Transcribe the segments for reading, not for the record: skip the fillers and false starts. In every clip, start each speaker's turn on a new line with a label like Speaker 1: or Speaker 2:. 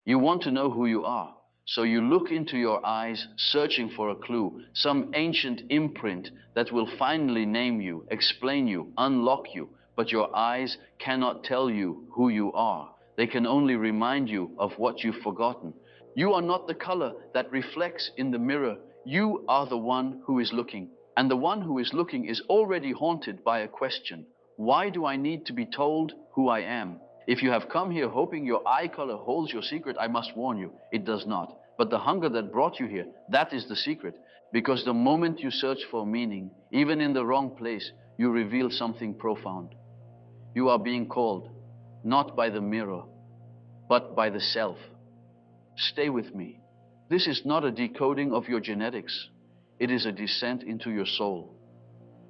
Speaker 1: You want to know who you are, so you look into your eyes, searching for a clue, some ancient imprint that will finally name you, explain you, unlock you, but your eyes cannot tell you who you are. They can only remind you of what you've forgotten. You are not the color that reflects in the mirror. You are the one who is looking. And the one who is looking is already haunted by a question. Why do I need to be told who I am? If you have come here hoping your eye color holds your secret, I must warn you, it does not. But the hunger that brought you here, that is the secret. Because the moment you search for meaning, even in the wrong place, you reveal something profound. You are being called, not by the mirror, but by the self. Stay with me. This is not a decoding of your genetics. It is a descent into your soul.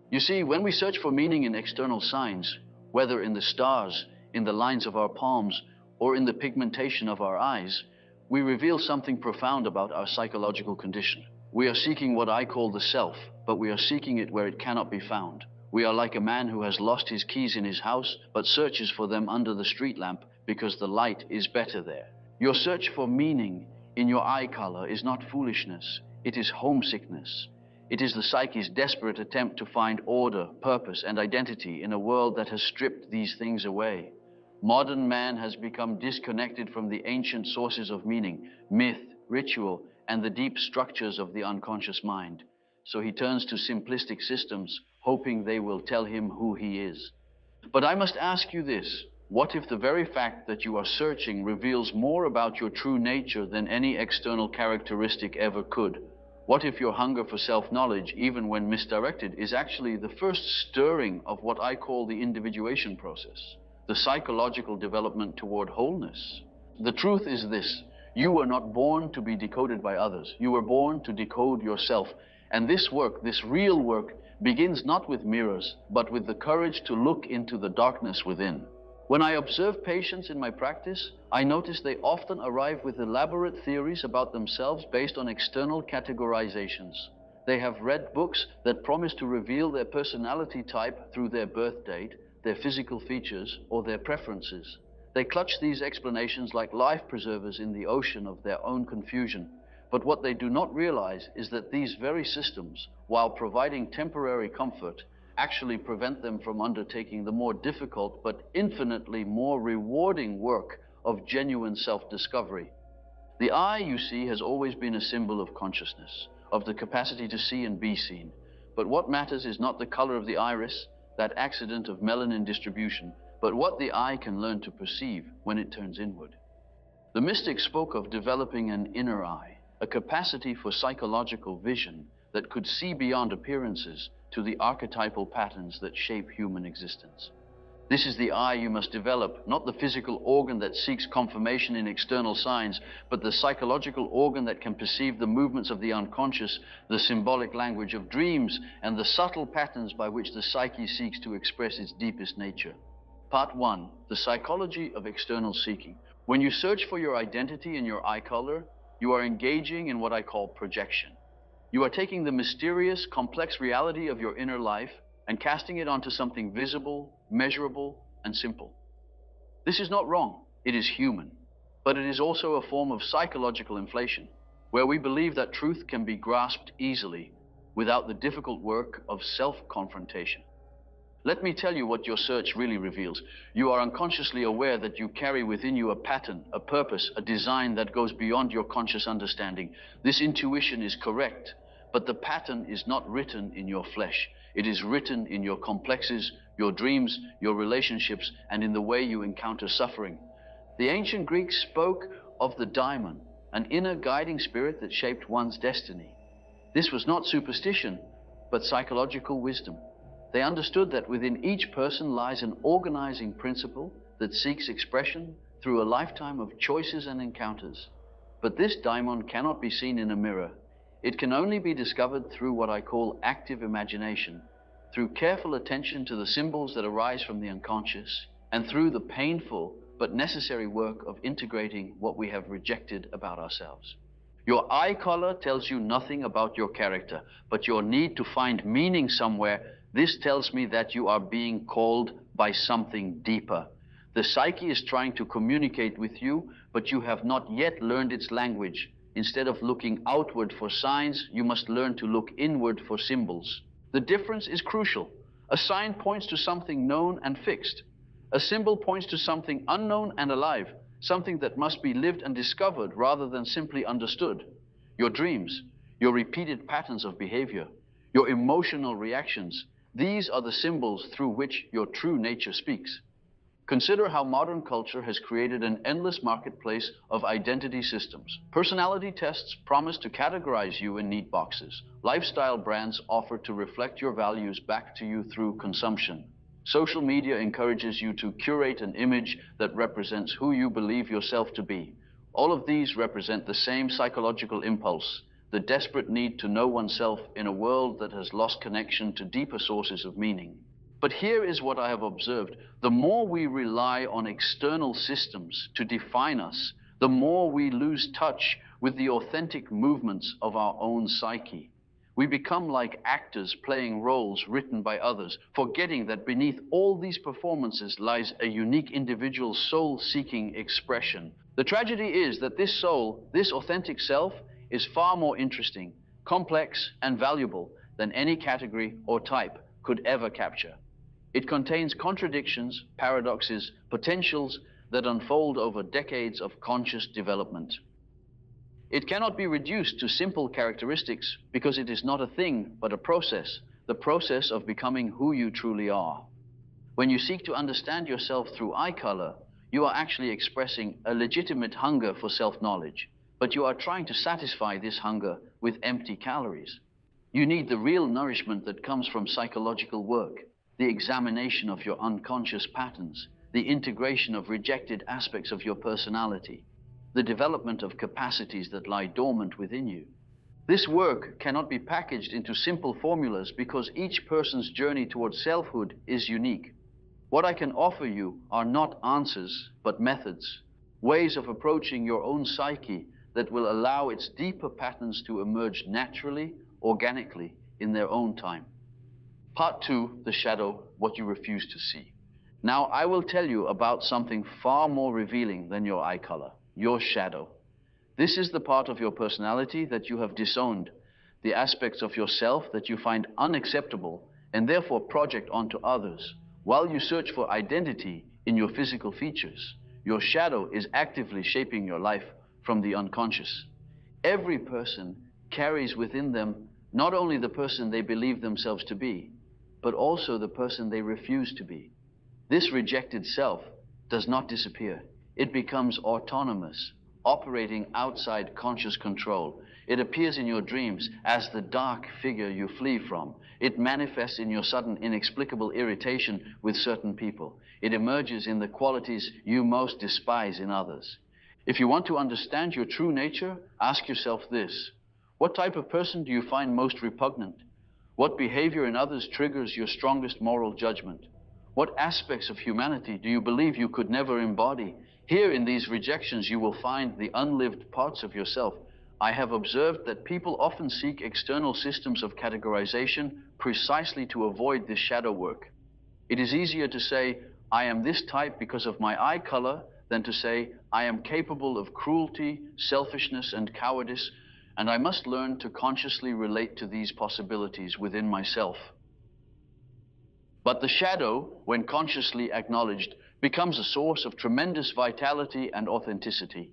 Speaker 1: You see, when we search for meaning in external signs, whether in the stars, in the lines of our palms, or in the pigmentation of our eyes, we reveal something profound about our psychological condition. We are seeking what I call the self, but we are seeking it where it cannot be found. We are like a man who has lost his keys in his house, but searches for them under the street lamp because the light is better there. Your search for meaning in your eye color is not foolishness, it is homesickness. It is the psyche's desperate attempt to find order, purpose, and identity in a world that has stripped these things away. Modern man has become disconnected from the ancient sources of meaning, myth, ritual, and the deep structures of the unconscious mind. So he turns to simplistic systems, hoping they will tell him who he is. But I must ask you this. What if the very fact that you are searching reveals more about your true nature than any external characteristic ever could? What if your hunger for self-knowledge, even when misdirected, is actually the first stirring of what I call the individuation process, the psychological development toward wholeness? The truth is this: you were not born to be decoded by others. You were born to decode yourself. And this work, this real work, begins not with mirrors, but with the courage to look into the darkness within. When I observe patients in my practice, I notice they often arrive with elaborate theories about themselves based on external categorizations. They have read books that promise to reveal their personality type through their birth date, their physical features, or their preferences. They clutch these explanations like life preservers in the ocean of their own confusion. But what they do not realize is that these very systems, while providing temporary comfort, actually prevent them from undertaking the more difficult but infinitely more rewarding work of genuine self-discovery. The eye, you see, has always been a symbol of consciousness, of the capacity to see and be seen. But what matters is not the color of the iris, that accident of melanin distribution, but what the eye can learn to perceive when it turns inward. The mystics spoke of developing an inner eye, a capacity for psychological vision that could see beyond appearances to the archetypal patterns that shape human existence. This is the eye you must develop, not the physical organ that seeks confirmation in external signs, but the psychological organ that can perceive the movements of the unconscious, the symbolic language of dreams, and the subtle patterns by which the psyche seeks to express its deepest nature. Part 1, the psychology of external seeking. When you search for your identity in your eye color, you are engaging in what I call projection. You are taking the mysterious, complex reality of your inner life and casting it onto something visible, measurable, and simple. This is not wrong. It is human. But it is also a form of psychological inflation, where we believe that truth can be grasped easily without the difficult work of self-confrontation. Let me tell you what your search really reveals. You are unconsciously aware that you carry within you a pattern, a purpose, a design that goes beyond your conscious understanding. This intuition is correct, but the pattern is not written in your flesh. It is written in your complexes, your dreams, your relationships, and in the way you encounter suffering. The ancient Greeks spoke of the daimon, an inner guiding spirit that shaped one's destiny. This was not superstition, but psychological wisdom. They understood that within each person lies an organizing principle that seeks expression through a lifetime of choices and encounters. But this daimon cannot be seen in a mirror. It can only be discovered through what I call active imagination, through careful attention to the symbols that arise from the unconscious, and through the painful but necessary work of integrating what we have rejected about ourselves. Your eye color tells you nothing about your character, but your need to find meaning somewhere. This tells me that you are being called by something deeper. The psyche is trying to communicate with you, but you have not yet learned its language. Instead of looking outward for signs, you must learn to look inward for symbols. The difference is crucial. A sign points to something known and fixed. A symbol points to something unknown and alive, something that must be lived and discovered rather than simply understood. Your dreams, your repeated patterns of behavior, your emotional reactions, these are the symbols through which your true nature speaks. Consider how modern culture has created an endless marketplace of identity systems. Personality tests promise to categorize you in neat boxes. Lifestyle brands offer to reflect your values back to you through consumption. Social media encourages you to curate an image that represents who you believe yourself to be. All of these represent the same psychological impulse, the desperate need to know oneself in a world that has lost connection to deeper sources of meaning. But here is what I have observed. The more we rely on external systems to define us, the more we lose touch with the authentic movements of our own psyche. We become like actors playing roles written by others, forgetting that beneath all these performances lies a unique individual soul-seeking expression. The tragedy is that this soul, this authentic self, is far more interesting, complex, and valuable than any category or type could ever capture. It contains contradictions, paradoxes, potentials that unfold over decades of conscious development. It cannot be reduced to simple characteristics because it is not a thing but a process, the process of becoming who you truly are. When you seek to understand yourself through eye color, you are actually expressing a legitimate hunger for self-knowledge, but you are trying to satisfy this hunger with empty calories. You need the real nourishment that comes from psychological work, the examination of your unconscious patterns, the integration of rejected aspects of your personality, the development of capacities that lie dormant within you. This work cannot be packaged into simple formulas because each person's journey towards selfhood is unique. What I can offer you are not answers, but methods, ways of approaching your own psyche that will allow its deeper patterns to emerge naturally, organically, in their own time. Part 2, the shadow, what you refuse to see. Now I will tell you about something far more revealing than your eye color, your shadow. This is the part of your personality that you have disowned, the aspects of yourself that you find unacceptable and therefore project onto others. While you search for identity in your physical features, your shadow is actively shaping your life from the unconscious. Every person carries within them not only the person they believe themselves to be, but also the person they refuse to be. This rejected self does not disappear. It becomes autonomous, operating outside conscious control. It appears in your dreams as the dark figure you flee from. It manifests in your sudden inexplicable irritation with certain people. It emerges in the qualities you most despise in others. If you want to understand your true nature, ask yourself this: what type of person do you find most repugnant? What behavior in others triggers your strongest moral judgment? What aspects of humanity do you believe you could never embody? Here in these rejections you will find the unlived parts of yourself. I have observed that people often seek external systems of categorization precisely to avoid this shadow work. It is easier to say, I am this type because of my eye color, than to say, I am capable of cruelty, selfishness, and cowardice, and I must learn to consciously relate to these possibilities within myself. But the shadow, when consciously acknowledged, becomes a source of tremendous vitality and authenticity.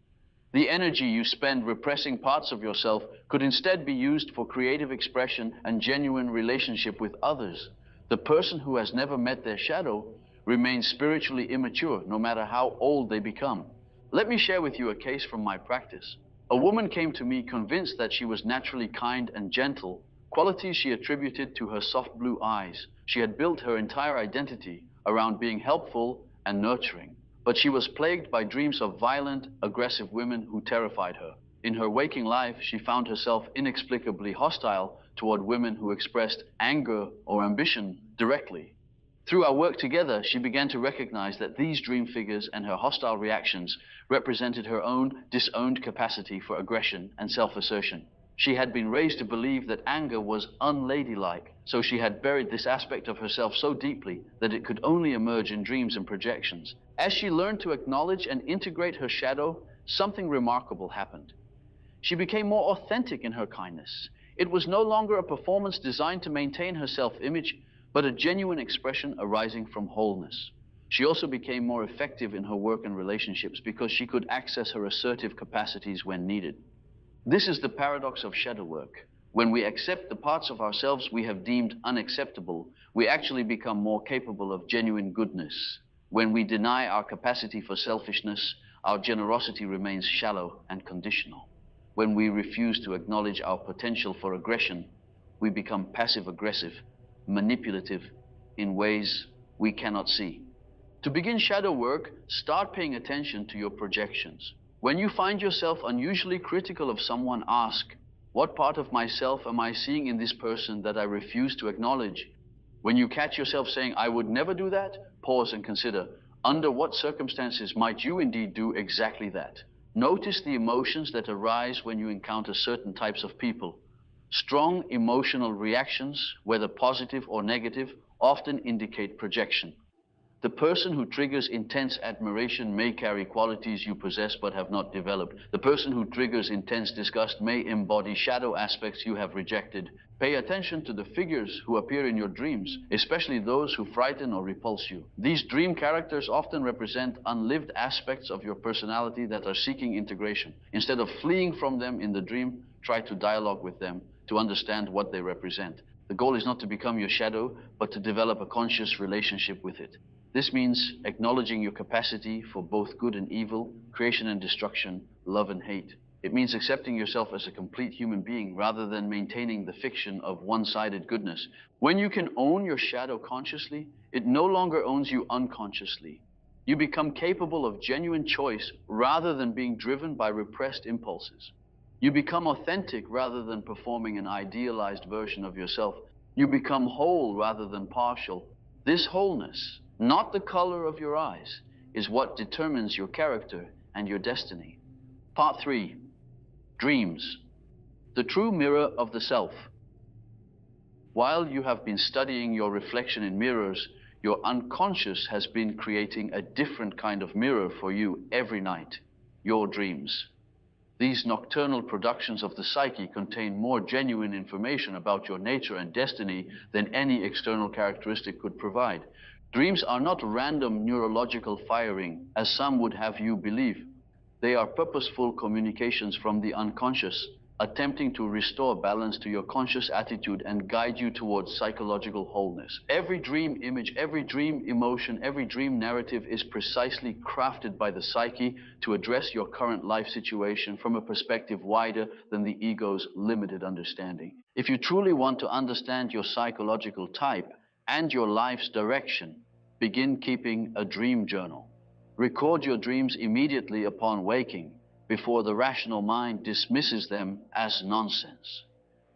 Speaker 1: The energy you spend repressing parts of yourself could instead be used for creative expression and genuine relationship with others. The person who has never met their shadow remains spiritually immature, no matter how old they become. Let me share with you a case from my practice. A woman came to me convinced that she was naturally kind and gentle, qualities she attributed to her soft blue eyes. She had built her entire identity around being helpful and nurturing, but she was plagued by dreams of violent, aggressive women who terrified her. In her waking life, she found herself inexplicably hostile toward women who expressed anger or ambition directly. Through our work together, she began to recognize that these dream figures and her hostile reactions represented her own disowned capacity for aggression and self-assertion. She had been raised to believe that anger was unladylike, so she had buried this aspect of herself so deeply that it could only emerge in dreams and projections. As she learned to acknowledge and integrate her shadow, something remarkable happened. She became more authentic in her kindness. It was no longer a performance designed to maintain her self-image, but a genuine expression arising from wholeness. She also became more effective in her work and relationships because she could access her assertive capacities when needed. This is the paradox of shadow work. When we accept the parts of ourselves we have deemed unacceptable, we actually become more capable of genuine goodness. When we deny our capacity for selfishness, our generosity remains shallow and conditional. When we refuse to acknowledge our potential for aggression, we become passive-aggressive, manipulative in ways we cannot see. To begin shadow work, start paying attention to your projections. When you find yourself unusually critical of someone, ask, what part of myself am I seeing in this person that I refuse to acknowledge? When you catch yourself saying, I would never do that, pause and consider, under what circumstances might you indeed do exactly that? Notice the emotions that arise when you encounter certain types of people. Strong emotional reactions, whether positive or negative, often indicate projection. The person who triggers intense admiration may carry qualities you possess but have not developed. The person who triggers intense disgust may embody shadow aspects you have rejected. Pay attention to the figures who appear in your dreams, especially those who frighten or repulse you. These dream characters often represent unlived aspects of your personality that are seeking integration. Instead of fleeing from them in the dream, try to dialogue with them to understand what they represent. The goal is not to become your shadow, but to develop a conscious relationship with it. This means acknowledging your capacity for both good and evil, creation and destruction, love and hate. It means accepting yourself as a complete human being rather than maintaining the fiction of one-sided goodness. When you can own your shadow consciously, it no longer owns you unconsciously. You become capable of genuine choice rather than being driven by repressed impulses. You become authentic rather than performing an idealized version of yourself. You become whole rather than partial. This wholeness, not the color of your eyes, is what determines your character and your destiny. Part 3. Dreams. The true mirror of the self. While you have been studying your reflection in mirrors, your unconscious has been creating a different kind of mirror for you every night, your dreams. These nocturnal productions of the psyche contain more genuine information about your nature and destiny than any external characteristic could provide. Dreams are not random neurological firing, as some would have you believe. They are purposeful communications from the unconscious, attempting to restore balance to your conscious attitude and guide you towards psychological wholeness. Every dream image, every dream emotion, every dream narrative is precisely crafted by the psyche to address your current life situation from a perspective wider than the ego's limited understanding. If you truly want to understand your psychological type and your life's direction, begin keeping a dream journal. Record your dreams immediately upon waking, before the rational mind dismisses them as nonsense.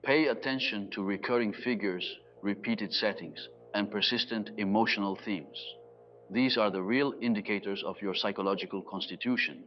Speaker 1: Pay attention to recurring figures, repeated settings, and persistent emotional themes. These are the real indicators of your psychological constitution.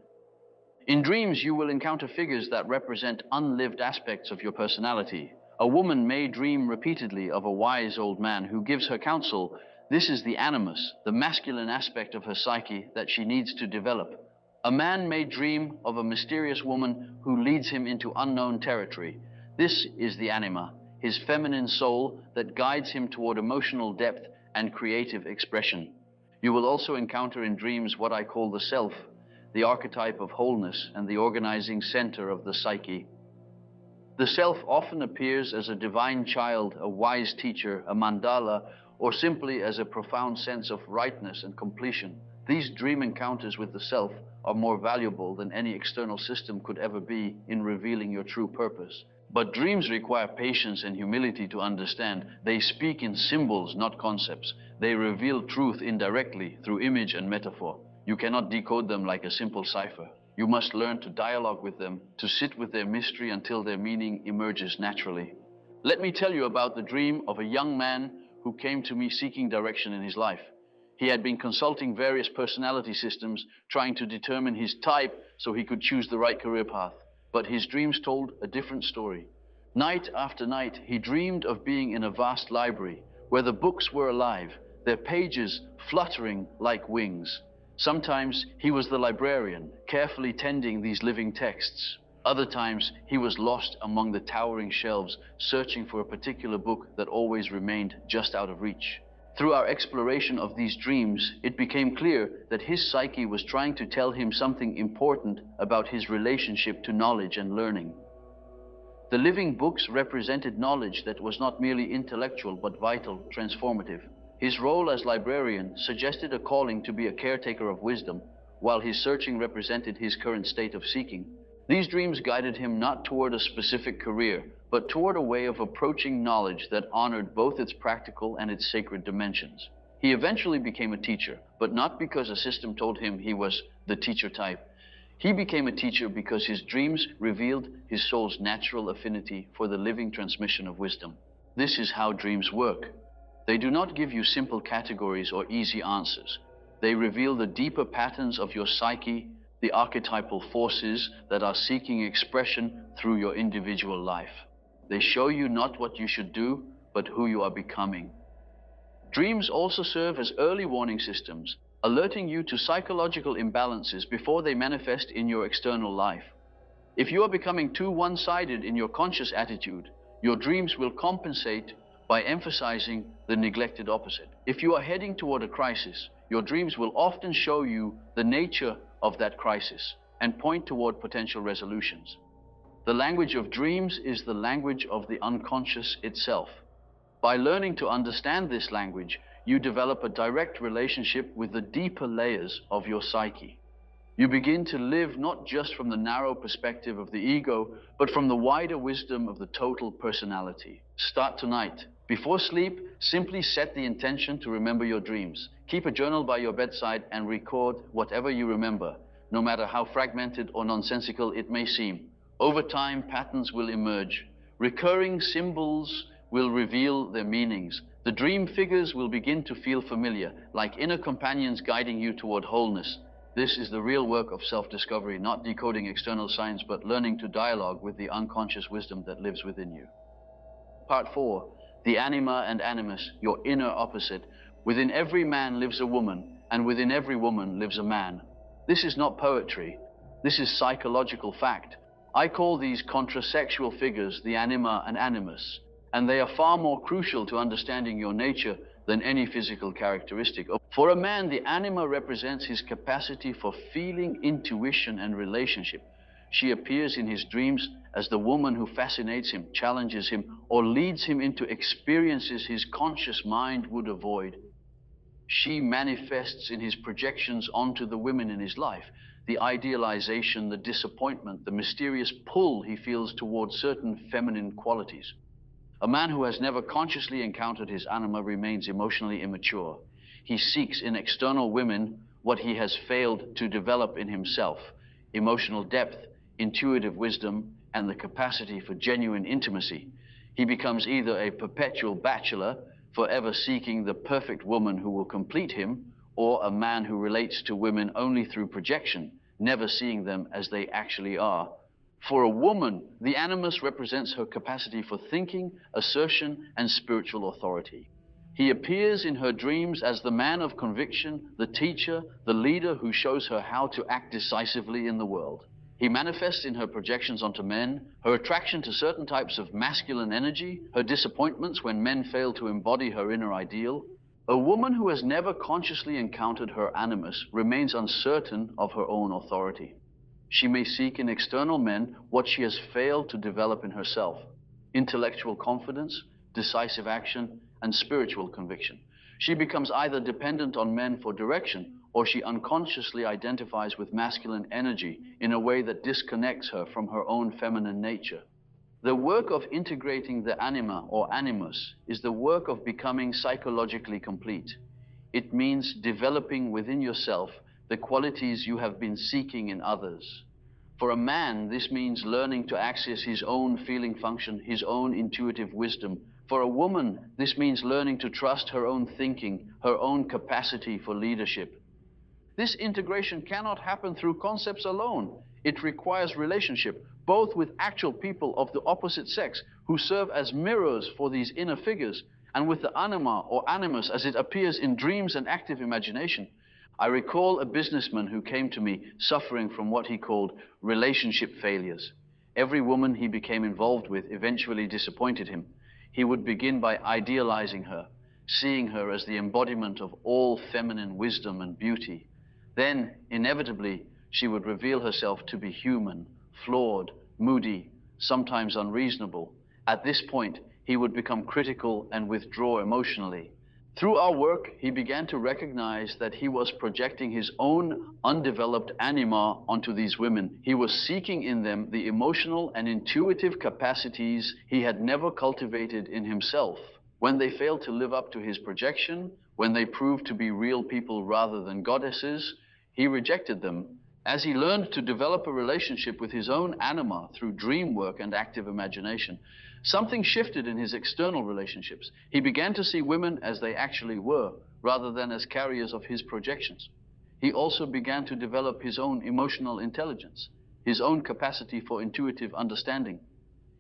Speaker 1: In dreams, you will encounter figures that represent unlived aspects of your personality. A woman may dream repeatedly of a wise old man who gives her counsel. This is the animus, the masculine aspect of her psyche that she needs to develop. A man may dream of a mysterious woman who leads him into unknown territory. This is the anima, his feminine soul that guides him toward emotional depth and creative expression. You will also encounter in dreams what I call the self, the archetype of wholeness and the organizing center of the psyche. The self often appears as a divine child, a wise teacher, a mandala, or simply as a profound sense of rightness and completion. These dream encounters with the self are more valuable than any external system could ever be in revealing your true purpose. But dreams require patience and humility to understand. They speak in symbols, not concepts. They reveal truth indirectly through image and metaphor. You cannot decode them like a simple cipher. You must learn to dialogue with them, to sit with their mystery until their meaning emerges naturally. Let me tell you about the dream of a young man who came to me seeking direction in his life. He had been consulting various personality systems, trying to determine his type so he could choose the right career path. But his dreams told a different story. Night after night, he dreamed of being in a vast library where the books were alive, their pages fluttering like wings. Sometimes he was the librarian, carefully tending these living texts. Other times he was lost among the towering shelves, searching for a particular book that always remained just out of reach. Through our exploration of these dreams, it became clear that his psyche was trying to tell him something important about his relationship to knowledge and learning. The living books represented knowledge that was not merely intellectual but vital, transformative. His role as librarian suggested a calling to be a caretaker of wisdom, while his searching represented his current state of seeking. These dreams guided him not toward a specific career, but toward a way of approaching knowledge that honored both its practical and its sacred dimensions. He eventually became a teacher, but not because a system told him he was the teacher type. He became a teacher because his dreams revealed his soul's natural affinity for the living transmission of wisdom. This is how dreams work. They do not give you simple categories or easy answers. They reveal the deeper patterns of your psyche, the archetypal forces that are seeking expression through your individual life. They show you not what you should do, but who you are becoming. Dreams also serve as early warning systems, alerting you to psychological imbalances before they manifest in your external life. If you are becoming too one-sided in your conscious attitude, your dreams will compensate by emphasizing the neglected opposite. If you are heading toward a crisis, your dreams will often show you the nature of that crisis and point toward potential resolutions. The language of dreams is the language of the unconscious itself. By learning to understand this language, you develop a direct relationship with the deeper layers of your psyche. You begin to live not just from the narrow perspective of the ego, but from the wider wisdom of the total personality. Start tonight. Before sleep, simply set the intention to remember your dreams. Keep a journal by your bedside and record whatever you remember, no matter how fragmented or nonsensical it may seem. Over time, patterns will emerge. Recurring symbols will reveal their meanings. The dream figures will begin to feel familiar, like inner companions guiding you toward wholeness. This is the real work of self-discovery, not decoding external signs, but learning to dialogue with the unconscious wisdom that lives within you. Part 4. The anima and animus, your inner opposite. Within every man lives a woman, and within every woman lives a man. This is not poetry. This is psychological fact. I call these contrasexual figures the anima and animus, and they are far more crucial to understanding your nature than any physical characteristic. For a man, the anima represents his capacity for feeling, intuition, and relationship. She appears in his dreams as the woman who fascinates him, challenges him, or leads him into experiences his conscious mind would avoid. She manifests in his projections onto the women in his life, the idealization, the disappointment, the mysterious pull he feels towards certain feminine qualities. A man who has never consciously encountered his anima remains emotionally immature. He seeks in external women what he has failed to develop in himself: emotional depth, intuitive wisdom, and the capacity for genuine intimacy. He becomes either a perpetual bachelor, forever seeking the perfect woman who will complete him, or a man who relates to women only through projection, never seeing them as they actually are. For a woman, the animus represents her capacity for thinking, assertion, and spiritual authority. He appears in her dreams as the man of conviction, the teacher, the leader who shows her how to act decisively in the world. He manifests in her projections onto men, her attraction to certain types of masculine energy, her disappointments when men fail to embody her inner ideal. A woman who has never consciously encountered her animus remains uncertain of her own authority. She may seek in external men what she has failed to develop in herself: intellectual confidence, decisive action, and spiritual conviction. She becomes either dependent on men for direction, or she unconsciously identifies with masculine energy in a way that disconnects her from her own feminine nature. The work of integrating the anima or animus is the work of becoming psychologically complete. It means developing within yourself the qualities you have been seeking in others. For a man, this means learning to access his own feeling function, his own intuitive wisdom. For a woman, this means learning to trust her own thinking, her own capacity for leadership. This integration cannot happen through concepts alone. It requires relationship, both with actual people of the opposite sex who serve as mirrors for these inner figures, and with the anima or animus as it appears in dreams and active imagination. I recall a businessman who came to me suffering from what he called relationship failures. Every woman he became involved with eventually disappointed him. He would begin by idealizing her, seeing her as the embodiment of all feminine wisdom and beauty. Then, inevitably, she would reveal herself to be human, flawed, moody, sometimes unreasonable. At this point, he would become critical and withdraw emotionally. Through our work, he began to recognize that he was projecting his own undeveloped anima onto these women. He was seeking in them the emotional and intuitive capacities he had never cultivated in himself. When they failed to live up to his projection, when they proved to be real people rather than goddesses, he rejected them. As he learned to develop a relationship with his own anima through dream work and active imagination, something shifted in his external relationships. He began to see women as they actually were, rather than as carriers of his projections. He also began to develop his own emotional intelligence, his own capacity for intuitive understanding.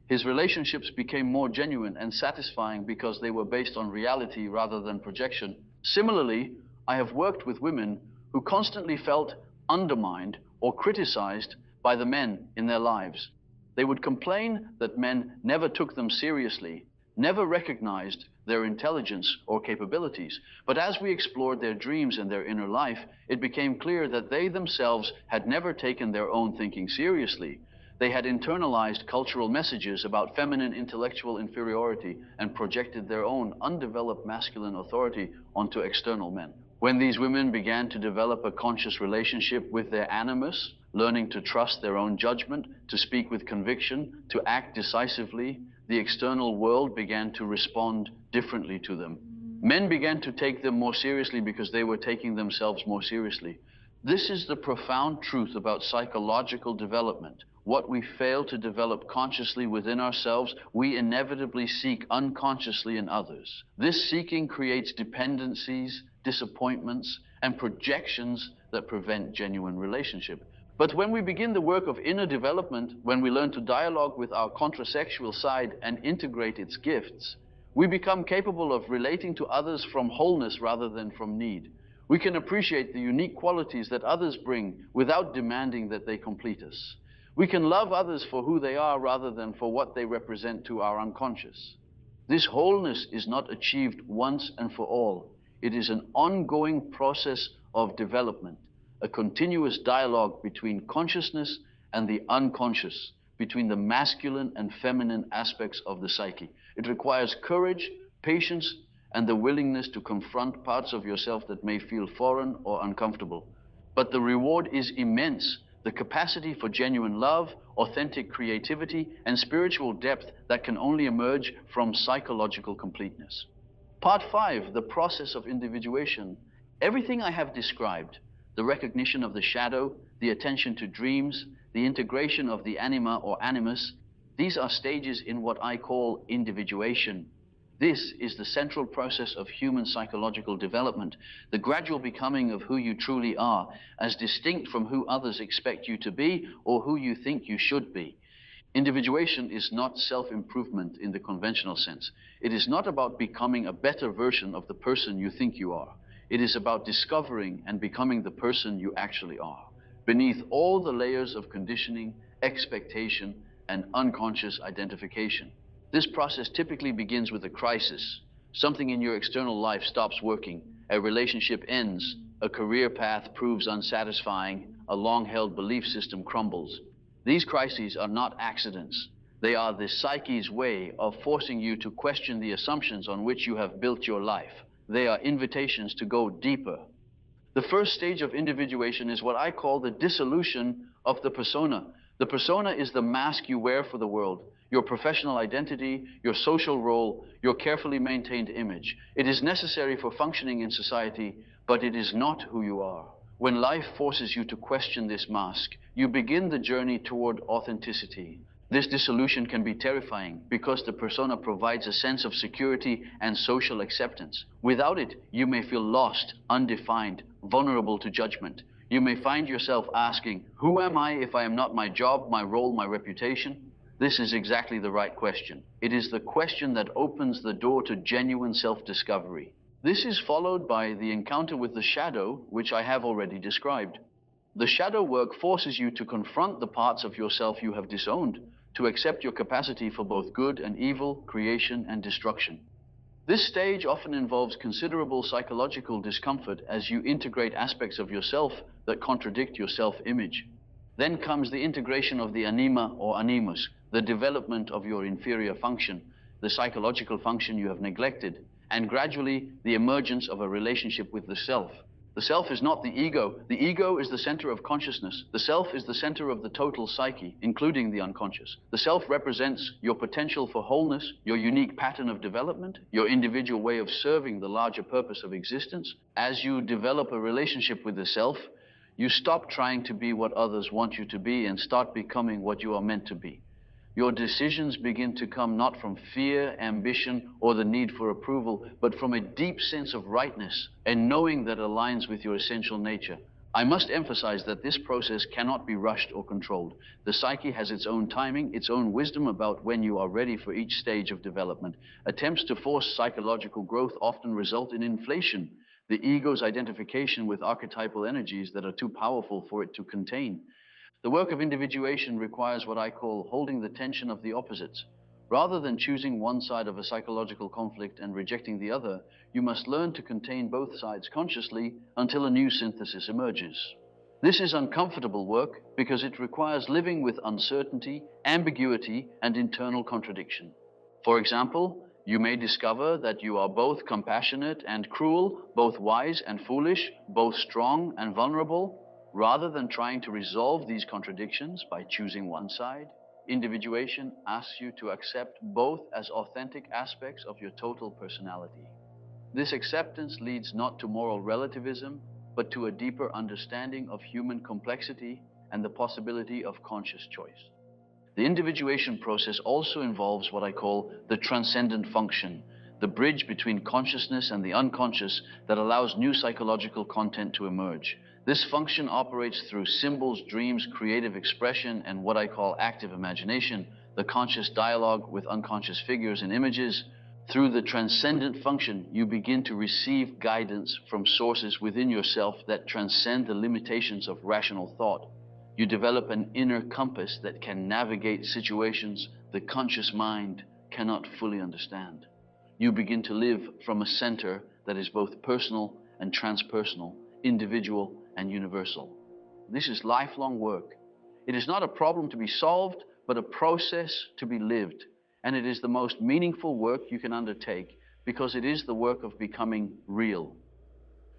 Speaker 1: His relationships became more genuine and satisfying because they were based on reality rather than projection. Similarly, I have worked with women who constantly felt undermined or criticized by the men in their lives. They would complain that men never took them seriously, never recognized their intelligence or capabilities. But as we explored their dreams and their inner life, it became clear that they themselves had never taken their own thinking seriously. They had internalized cultural messages about feminine intellectual inferiority and projected their own undeveloped masculine authority onto external men. When these women began to develop a conscious relationship with their animus, learning to trust their own judgment, to speak with conviction, to act decisively, the external world began to respond differently to them. Men began to take them more seriously because they were taking themselves more seriously. This is the profound truth about psychological development. What we fail to develop consciously within ourselves, we inevitably seek unconsciously in others. This seeking creates dependencies, disappointments, and projections that prevent genuine relationship. But when we begin the work of inner development, when we learn to dialogue with our contrasexual side and integrate its gifts, we become capable of relating to others from wholeness rather than from need. We can appreciate the unique qualities that others bring without demanding that they complete us. We can love others for who they are rather than for what they represent to our unconscious. This wholeness is not achieved once and for all. It is an ongoing process of development, a continuous dialogue between consciousness and the unconscious, between the masculine and feminine aspects of the psyche. It requires courage, patience, and the willingness to confront parts of yourself that may feel foreign or uncomfortable. But the reward is immense. The capacity for genuine love, authentic creativity, and spiritual depth that can only emerge from psychological completeness. Part 5, the process of individuation. Everything I have described, the recognition of the shadow, the attention to dreams, the integration of the anima or animus, these are stages in what I call individuation. This is the central process of human psychological development, the gradual becoming of who you truly are, as distinct from who others expect you to be or who you think you should be. Individuation is not self-improvement in the conventional sense. It is not about becoming a better version of the person you think you are. It is about discovering and becoming the person you actually are, beneath all the layers of conditioning, expectation, and unconscious identification. This process typically begins with a crisis. Something in your external life stops working, a relationship ends, a career path proves unsatisfying, a long-held belief system crumbles. These crises are not accidents. They are the psyche's way of forcing you to question the assumptions on which you have built your life. They are invitations to go deeper. The first stage of individuation is what I call the dissolution of the persona. The persona is the mask you wear for the world, your professional identity, your social role, your carefully maintained image. It is necessary for functioning in society, but it is not who you are. When life forces you to question this mask, you begin the journey toward authenticity. This dissolution can be terrifying because the persona provides a sense of security and social acceptance. Without it, you may feel lost, undefined, vulnerable to judgment. You may find yourself asking, who am I if I am not my job, my role, my reputation? This is exactly the right question. It is the question that opens the door to genuine self-discovery. This is followed by the encounter with the shadow, which I have already described. The shadow work forces you to confront the parts of yourself you have disowned, to accept your capacity for both good and evil, creation and destruction. This stage often involves considerable psychological discomfort as you integrate aspects of yourself that contradict your self-image. Then comes the integration of the anima or animus, the development of your inferior function, the psychological function you have neglected, and gradually the emergence of a relationship with the self. The self is not the ego. The ego is the center of consciousness. The self is the center of the total psyche, including the unconscious. The self represents your potential for wholeness, your unique pattern of development, your individual way of serving the larger purpose of existence. As you develop a relationship with the self, you stop trying to be what others want you to be and start becoming what you are meant to be. Your decisions begin to come not from fear, ambition, or the need for approval, but from a deep sense of rightness and knowing that aligns with your essential nature. I must emphasize that this process cannot be rushed or controlled. The psyche has its own timing, its own wisdom about when you are ready for each stage of development. Attempts to force psychological growth often result in inflation, the ego's identification with archetypal energies that are too powerful for it to contain. The work of individuation requires what I call holding the tension of the opposites. Rather than choosing one side of a psychological conflict and rejecting the other, you must learn to contain both sides consciously until a new synthesis emerges. This is uncomfortable work because it requires living with uncertainty, ambiguity, and internal contradiction. For example, you may discover that you are both compassionate and cruel, both wise and foolish, both strong and vulnerable. Rather than trying to resolve these contradictions by choosing one side, individuation asks you to accept both as authentic aspects of your total personality. This acceptance leads not to moral relativism, but to a deeper understanding of human complexity and the possibility of conscious choice. The individuation process also involves what I call the transcendent function, the bridge between consciousness and the unconscious that allows new psychological content to emerge. This function operates through symbols, dreams, creative expression, and what I call active imagination, the conscious dialogue with unconscious figures and images. Through the transcendent function, you begin to receive guidance from sources within yourself that transcend the limitations of rational thought. You develop an inner compass that can navigate situations the conscious mind cannot fully understand. You begin to live from a center that is both personal and transpersonal, individual and universal. This is lifelong work. It is not a problem to be solved, but a process to be lived. And it is the most meaningful work you can undertake because it is the work of becoming real.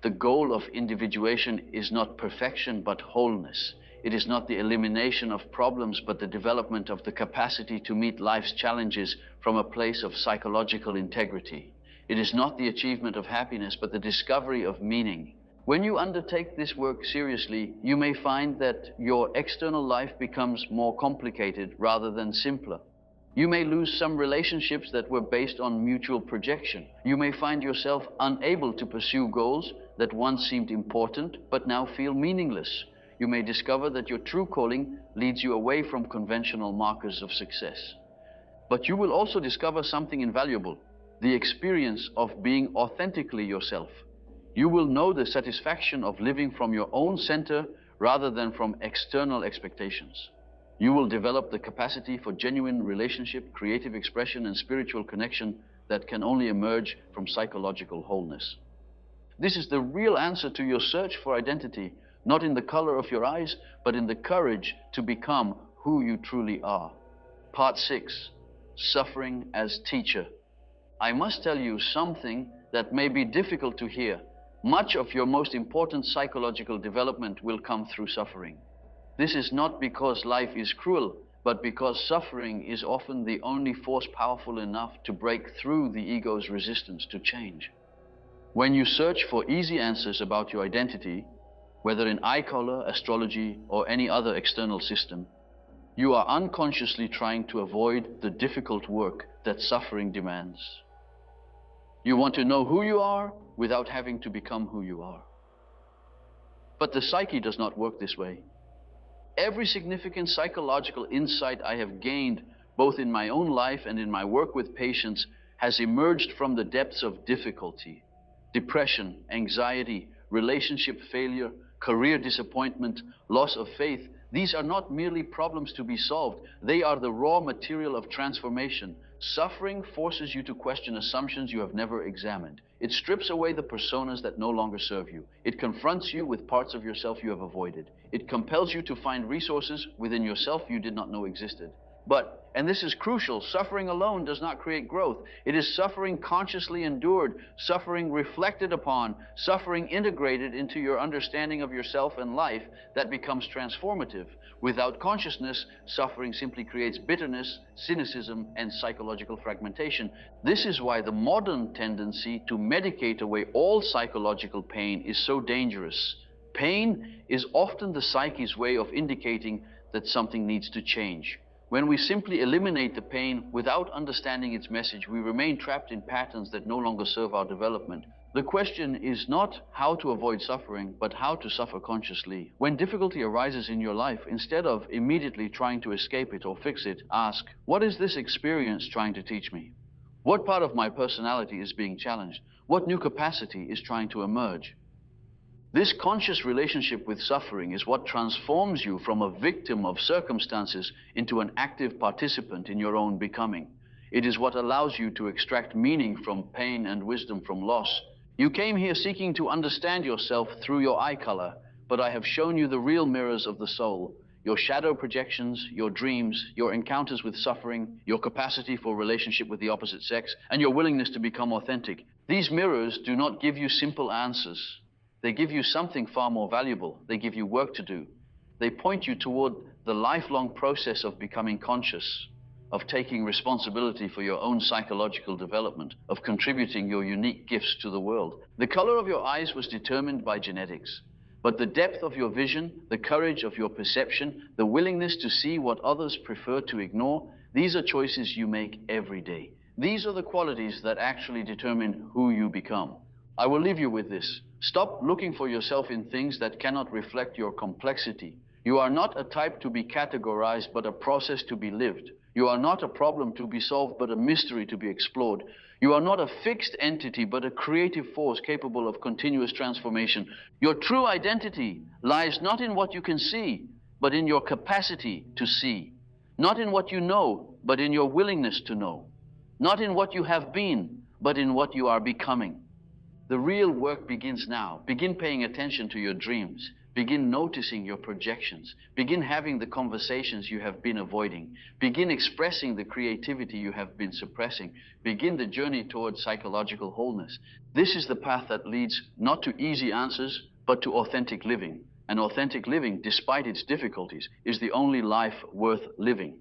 Speaker 1: The goal of individuation is not perfection, but wholeness. It is not the elimination of problems, but the development of the capacity to meet life's challenges from a place of psychological integrity. It is not the achievement of happiness, but the discovery of meaning. When you undertake this work seriously, you may find that your external life becomes more complicated rather than simpler. You may lose some relationships that were based on mutual projection. You may find yourself unable to pursue goals that once seemed important, but now feel meaningless. You may discover that your true calling leads you away from conventional markers of success. But you will also discover something invaluable, the experience of being authentically yourself. You will know the satisfaction of living from your own center rather than from external expectations. You will develop the capacity for genuine relationship, creative expression, and spiritual connection that can only emerge from psychological wholeness. This is the real answer to your search for identity, not in the color of your eyes, but in the courage to become who you truly are. Part 6, Suffering as Teacher. I must tell you something that may be difficult to hear. Much of your most important psychological development will come through suffering. This is not because life is cruel, but because suffering is often the only force powerful enough to break through the ego's resistance to change. When you search for easy answers about your identity, whether in eye color, astrology, or any other external system, you are unconsciously trying to avoid the difficult work that suffering demands. You want to know who you are without having to become who you are. But the psyche does not work this way. Every significant psychological insight I have gained, both in my own life and in my work with patients, has emerged from the depths of difficulty. Depression, anxiety, relationship failure, career disappointment, loss of faith, these are not merely problems to be solved. They are the raw material of transformation. Suffering forces you to question assumptions you have never examined. It strips away the personas that no longer serve you. It confronts you with parts of yourself you have avoided. It compels you to find resources within yourself you did not know existed. But, and this is crucial, suffering alone does not create growth. It is suffering consciously endured, suffering reflected upon, suffering integrated into your understanding of yourself and life that becomes transformative. Without consciousness, suffering simply creates bitterness, cynicism, and psychological fragmentation. This is why the modern tendency to medicate away all psychological pain is so dangerous. Pain is often the psyche's way of indicating that something needs to change. When we simply eliminate the pain without understanding its message, we remain trapped in patterns that no longer serve our development. The question is not how to avoid suffering, but how to suffer consciously. When difficulty arises in your life, instead of immediately trying to escape it or fix it, ask, what is this experience trying to teach me? What part of my personality is being challenged? What new capacity is trying to emerge? This conscious relationship with suffering is what transforms you from a victim of circumstances into an active participant in your own becoming. It is what allows you to extract meaning from pain and wisdom from loss. You came here seeking to understand yourself through your eye color, but I have shown you the real mirrors of the soul, your shadow projections, your dreams, your encounters with suffering, your capacity for relationship with the opposite sex, and your willingness to become authentic. These mirrors do not give you simple answers. They give you something far more valuable. They give you work to do. They point you toward the lifelong process of becoming conscious, of taking responsibility for your own psychological development, of contributing your unique gifts to the world. The color of your eyes was determined by genetics, but the depth of your vision, the courage of your perception, the willingness to see what others prefer to ignore, these are choices you make every day. These are the qualities that actually determine who you become. I will leave you with this. Stop looking for yourself in things that cannot reflect your complexity. You are not a type to be categorized, but a process to be lived. You are not a problem to be solved, but a mystery to be explored. You are not a fixed entity, but a creative force capable of continuous transformation. Your true identity lies not in what you can see, but in your capacity to see. Not in what you know, but in your willingness to know. Not in what you have been, but in what you are becoming. The real work begins now. Begin paying attention to your dreams. Begin noticing your projections. Begin having the conversations you have been avoiding. Begin expressing the creativity you have been suppressing. Begin the journey towards psychological wholeness. This is the path that leads not to easy answers, but to authentic living. And authentic living, despite its difficulties, is the only life worth living.